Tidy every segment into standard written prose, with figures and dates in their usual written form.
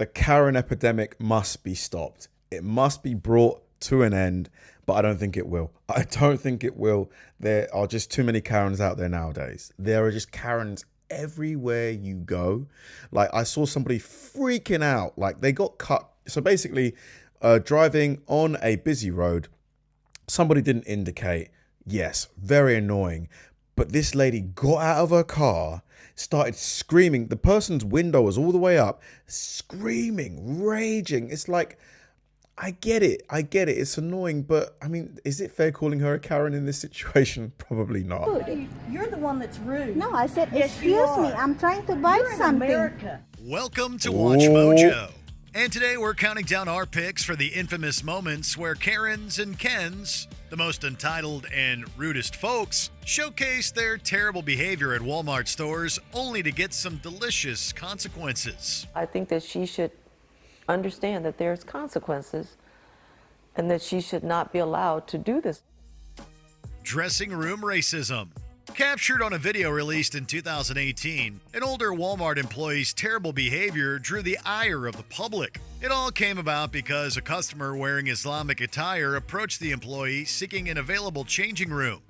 The Karen epidemic must be stopped. It must be brought to an end, but I don't think it will. I don't think it will. There are just too many Karens out there nowadays. There are just Karens everywhere you go. Like, I saw somebody freaking out. Like, they got cut. So basically, driving on a busy road, somebody didn't indicate. Yes, very annoying. But this lady got out of her car, started screaming. The person's window was all the way up, screaming, raging. It's like, I get it. It's annoying, but I mean, is it fair calling her a Karen in this situation? Probably not. You're the one that's rude. No, I said, Yes, excuse me, I'm trying to buy You're in something. America. Welcome to Watch Mojo. And today we're counting down our picks for the infamous moments where Karens and Kens, the most entitled and rudest folks, showcase their terrible behavior at Walmart stores only to get some delicious consequences. I think that she should understand that there's consequences and that she should not be allowed to do this. Dressing room racism. Captured on a video released in 2018, an older Walmart employee's terrible behavior drew the ire of the public. It all came about because a customer wearing Islamic attire approached the employee seeking an available changing room.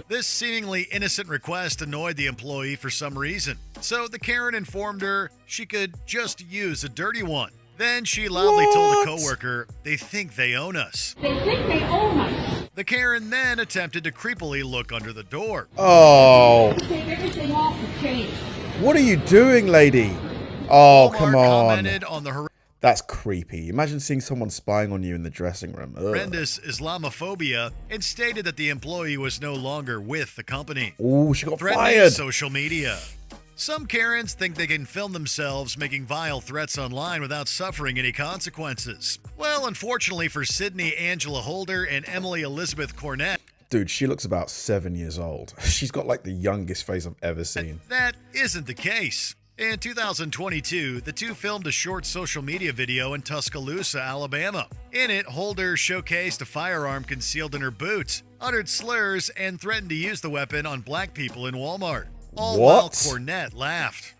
This seemingly innocent request annoyed the employee for some reason, so the Karen informed her she could just use a dirty one. Then she loudly told a coworker, "They think they own us." They think they own us. The Karen then attempted to creepily look under the door. Oh, Take everything off and change. what are you doing, lady? Oh, Walmart come on. commented on the That's creepy. Imagine seeing someone spying on you in the dressing room. Ugh. horrendous Islamophobia and stated that the employee was no longer with the company. Oh, she got Threatening fired. social media. Some Karens think they can film themselves making vile threats online without suffering any consequences. Well, unfortunately for Sydney Angela Holder and Emily Elizabeth Cornett, Dude, she looks about 7 years old. She's got like the youngest face I've ever seen. that isn't the case. In 2022, the two filmed a short social media video in Tuscaloosa, Alabama. In it, Holder showcased a firearm concealed in her boots, uttered slurs, and threatened to use the weapon on black people in Walmart. All while What? Cornett laughed.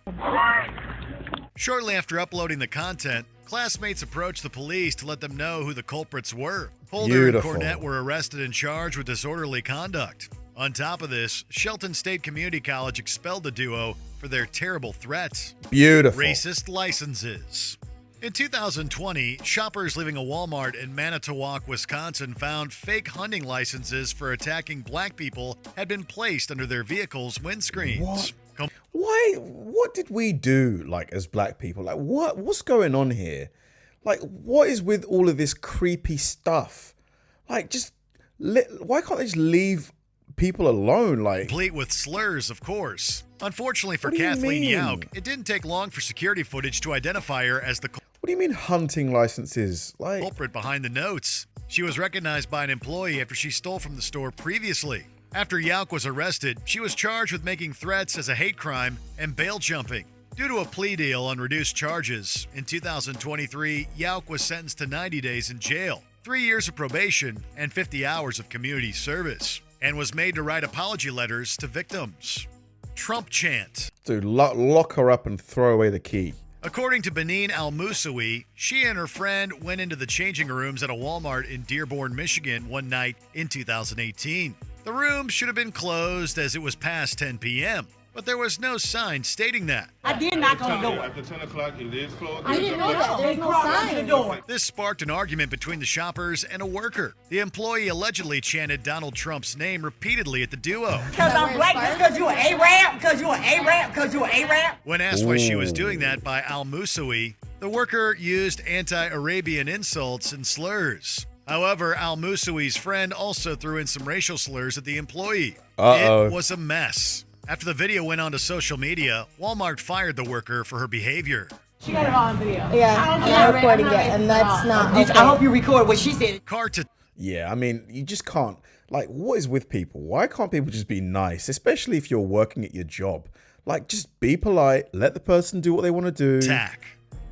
Shortly after uploading the content, classmates approached the police to let them know who the culprits were. Holder Beautiful. and Cornett were arrested and charged with disorderly conduct. On top of this, Shelton State Community College expelled the duo for their terrible threats. Beautiful. Racist licenses. In 2020, shoppers leaving a Walmart in Manitowoc, Wisconsin found fake hunting licenses for attacking black people had been placed under their vehicles' windscreens. What? Why? What did we do, like, as black people? Like, what's going on here? Like, what is with all of this creepy stuff? Like, why can't they just leave people alone? Like, Complete with slurs, of course. Unfortunately for What do you Kathleen mean? Yauk, it didn't take long for security footage to identify her as the what do you mean hunting licenses? Like, culprit behind the notes. She was recognized by an employee after she stole from the store previously. After Yauk was arrested, she was charged with making threats as a hate crime and bail jumping. Due to a plea deal on reduced charges, in 2023, Yauk was sentenced to 90 days in jail, 3 years of probation, and 50 hours of community service, and was made to write apology letters to victims. Trump chant. dude, lock her up and throw away the key. According to Benin Al-Musawi, she and her friend went into the changing rooms at a Walmart in Dearborn, Michigan one night in 2018. The rooms should have been closed as it was past 10 p.m., but there was no sign stating that. I did knock on the door. After 10 o'clock, it is closed. I didn't know that. There's They no crawled under the sign. door. This sparked an argument between the shoppers and a worker. The employee allegedly chanted Donald Trump's name repeatedly at the duo. Because I'm black, just because you an Arab, because you an Arab, because you an Arab. When asked why she was doing that by Al-Musawi, the worker used anti-Arabian insults and slurs. However, Al-Musawi's friend also threw in some racial slurs at the employee. Uh-oh. It was a mess. After the video went onto social media, Walmart fired the worker for her behavior. She got it on video. Yeah, I don't I'm care. recording it, and that's not okay. I hope you record what she said. Carta Yeah, I mean, you just can't. Like, what is with people? Why can't people just be nice, especially if you're working at your job? Like, just be polite, let the person do what they want to do. attack.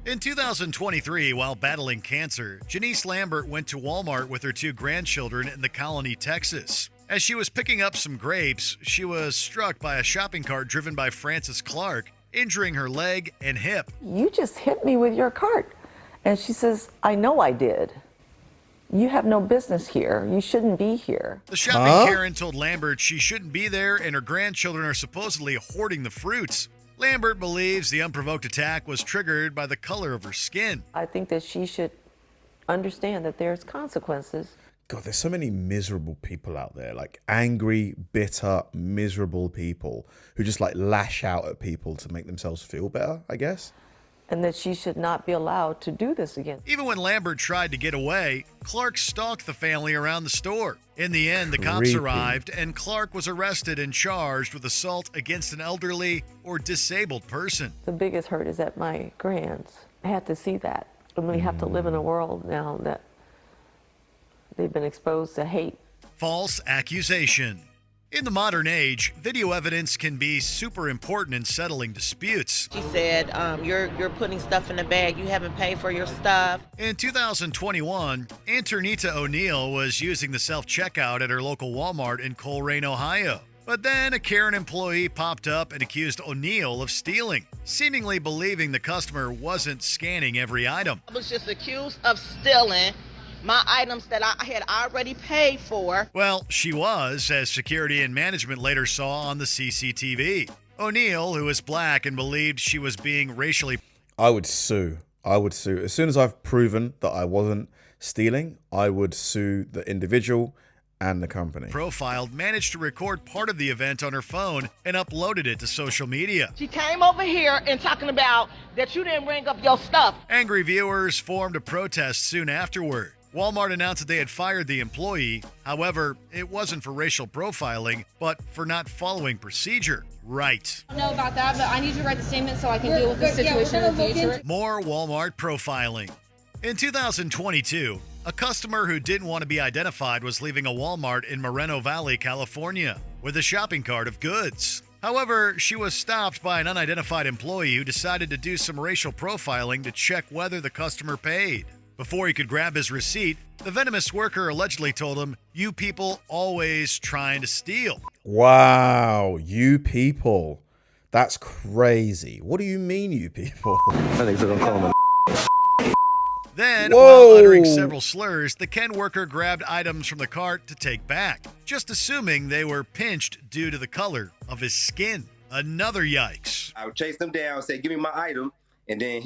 In 2023, while battling cancer, Janice Lambert went to Walmart with her 2 grandchildren in the Colony, Texas. As she was picking up some grapes, she was struck by a shopping cart driven by Francis Clark, injuring her leg and hip. You just hit me with your cart. And she says, I know I did. You have no business here. You shouldn't be here. The shopping Karen told Lambert she shouldn't be there and her grandchildren are supposedly hoarding the fruits. Lambert believes the unprovoked attack was triggered by the color of her skin. I think that she should understand that there's consequences. God, there's so many miserable people out there, like angry, bitter, miserable people who just like lash out at people to make themselves feel better, I guess. And that she should not be allowed to do this again. Even when Lambert tried to get away, Clark stalked the family around the store. In the end, the cops Creepy. arrived and Clark was arrested and charged with assault against an elderly or disabled person. The biggest hurt is at my grands. I had to see that. And we have to live in a world now that they've been exposed to hate. False accusation. In the modern age, video evidence can be super important in settling disputes. She said, you're putting stuff in the bag. You haven't paid for your stuff. In 2021, Anternita O'Neill was using the self-checkout at her local Walmart in Coleraine, Ohio. But then a Karen employee popped up and accused O'Neill of stealing, seemingly believing the customer wasn't scanning every item. I was just accused of stealing my items that I had already paid for. Well, she was, as security and management later saw on the CCTV. O'Neill, who is black and believed she was being racially... I would sue. As soon as I've proven that I wasn't stealing, I would sue the individual and the company. Profiled, managed to record part of the event on her phone and uploaded it to social media. She came over here and talking about that you didn't ring up your stuff. Angry viewers formed a protest soon afterward. Walmart announced that they had fired the employee. However, it wasn't for racial profiling, but for not following procedure. Right. I don't know about that, but I need you to write the statement so I can deal with the situation in the future. More Walmart profiling. In 2022, a customer who didn't want to be identified was leaving a Walmart in Moreno Valley, California, with a shopping cart of goods. However, she was stopped by an unidentified employee who decided to do some racial profiling to check whether the customer paid. Before he could grab his receipt, the venomous worker allegedly told him, "You people always trying to steal." Wow, you people. That's crazy. What do you mean, you people? Then, Whoa. while uttering several slurs, the Ken worker grabbed items from the cart to take back, just assuming they were pinched due to the color of his skin. Another yikes. I would chase him down, say, "Give me my item." And then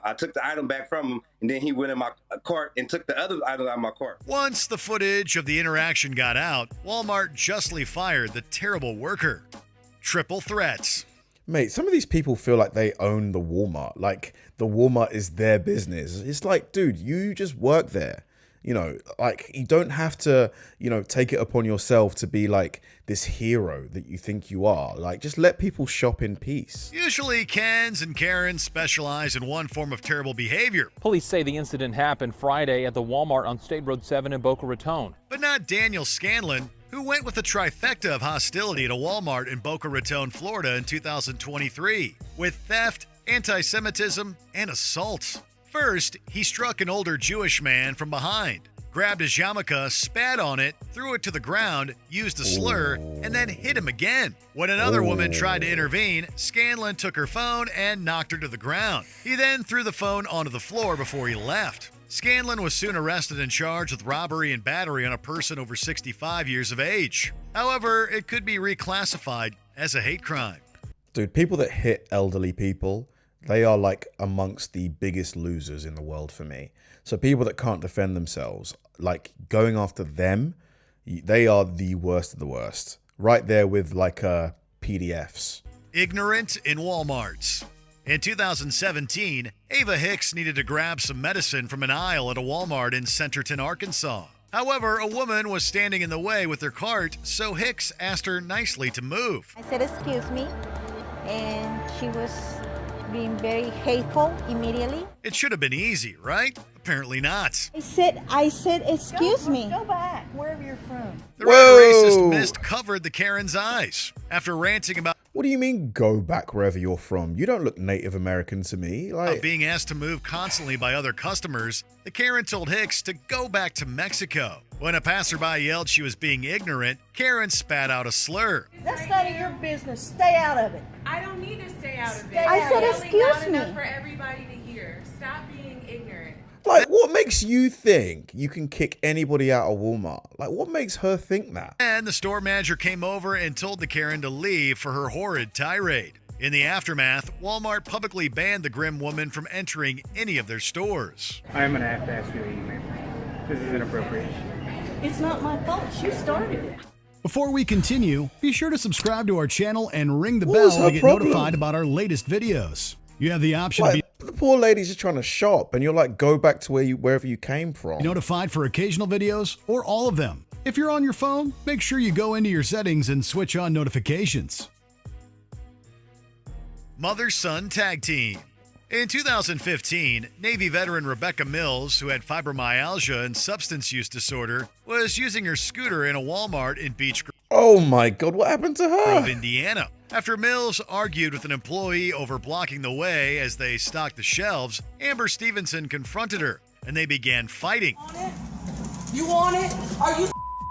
I took the item back from him, and then he went in my cart and took the other item out of my cart. Once the footage of the interaction got out, Walmart justly fired the terrible worker. Triple threats. Mate, some of these people feel like they own the Walmart. Like the Walmart is their business. It's like, dude, you just work there. You know, like you don't have to, take it upon yourself to be like this hero that you think you are. Like, just let people shop in peace. Usually, Kens and Karens specialize in one form of terrible behavior. Police say the incident happened Friday at the Walmart on State Road 7 in Boca Raton. But not Daniel Scanlon, who went with a trifecta of hostility at a Walmart in Boca Raton, Florida in 2023, with theft, anti-Semitism, and assault. First, he struck an older Jewish man from behind, grabbed his yarmulke, spat on it, threw it to the ground, used a slur, and then hit him again. When another woman tried to intervene, Scanlon took her phone and knocked her to the ground. He then threw the phone onto the floor before he left. Scanlon was soon arrested and charged with robbery and battery on a person over 65 years of age. However, it could be reclassified as a hate crime. Dude, people that hit elderly people, they are like amongst the biggest losers in the world for me. So people that can't defend themselves, like going after them, they are the worst of the worst. Right there with like PDFs. Ignorant in Walmarts. In 2017, Ava Hicks needed to grab some medicine from an aisle at a Walmart in Centerton, Arkansas. However, a woman was standing in the way with her cart, so Hicks asked her nicely to move. I said, excuse me, and she was being very hateful immediately. It should have been easy, right? Apparently not. I said, excuse me. Go back, wherever you're from. The red racist mist covered the Karen's eyes. After ranting about What do you mean go back wherever you're from? You don't look Native American to me. Like being asked to move constantly by other customers, the Karen told Hicks to go back to Mexico. When a passerby yelled she was being ignorant, Karen spat out a slur. That's none of your business. Stay out of it. I don't need to stay out of it. I said, excuse me. Enough for everybody to hear. Stop being ignorant. Like, what makes you think you can kick anybody out of Walmart? Like, what makes her think that? And the store manager came over and told the Karen to leave for her horrid tirade. In the aftermath, Walmart publicly banned the grim woman from entering any of their stores. I'm going to have to ask you to leave, ma'am. This is inappropriate. It's not my fault. She started it. Before we continue, be sure to subscribe to our channel and ring the bell to get notified about our latest videos. You have the option to be the poor lady's just trying to shop, and you're like, go back to wherever you came from. Notified for occasional videos or all of them. If you're on your phone, make sure you go into your settings and switch on notifications. Mother-son tag team. In 2015, Navy veteran Rebecca Mills, who had fibromyalgia and substance use disorder, was using her scooter in a Walmart in Beech Grove, oh my God, what happened to her? Indiana. After Mills argued with an employee over blocking the way as they stocked the shelves, Amber Stevenson confronted her, and they began fighting. You want it? Are you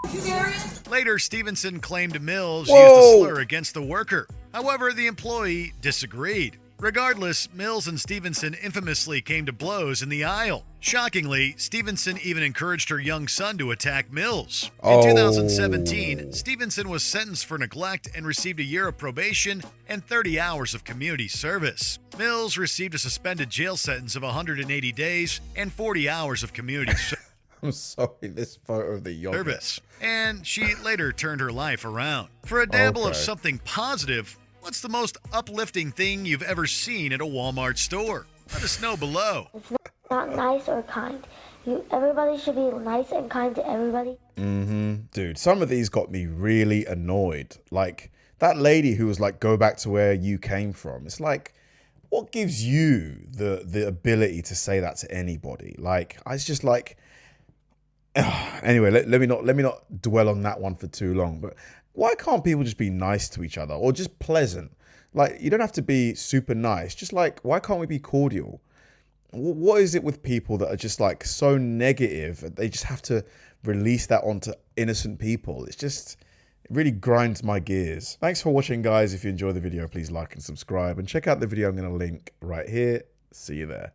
serious? Later, Stevenson claimed Mills Whoa. used a slur against the worker. However, the employee disagreed. Regardless, Mills and Stevenson infamously came to blows in the aisle. Shockingly, Stevenson even encouraged her young son to attack Mills. In 2017, Stevenson was sentenced for neglect and received a year of probation and 30 hours of community service. Mills received a suspended jail sentence of 180 days and 40 hours of community service. I'm sorry, this photo of the yogurt. And she later turned her life around. For a dabble of something positive, what's the most uplifting thing you've ever seen at a Walmart store? Let us know below. It's not nice or kind. Everybody should be nice and kind to everybody. Dude, some of these got me really annoyed. Like, that lady who was like, go back to where you came from. It's like, what gives you the ability to say that to anybody? Like, it's just like... Anyway, let me not dwell on that one for too long, but why can't people just be nice to each other or just pleasant? Like, you don't have to be super nice. Just like, why can't we be cordial? What is it with people that are just like so negative? They just have to release that onto innocent people. It's just, it really grinds my gears. Thanks for watching, guys. If you enjoyed the video, please like and subscribe and check out the video I'm going to link right here. See you there.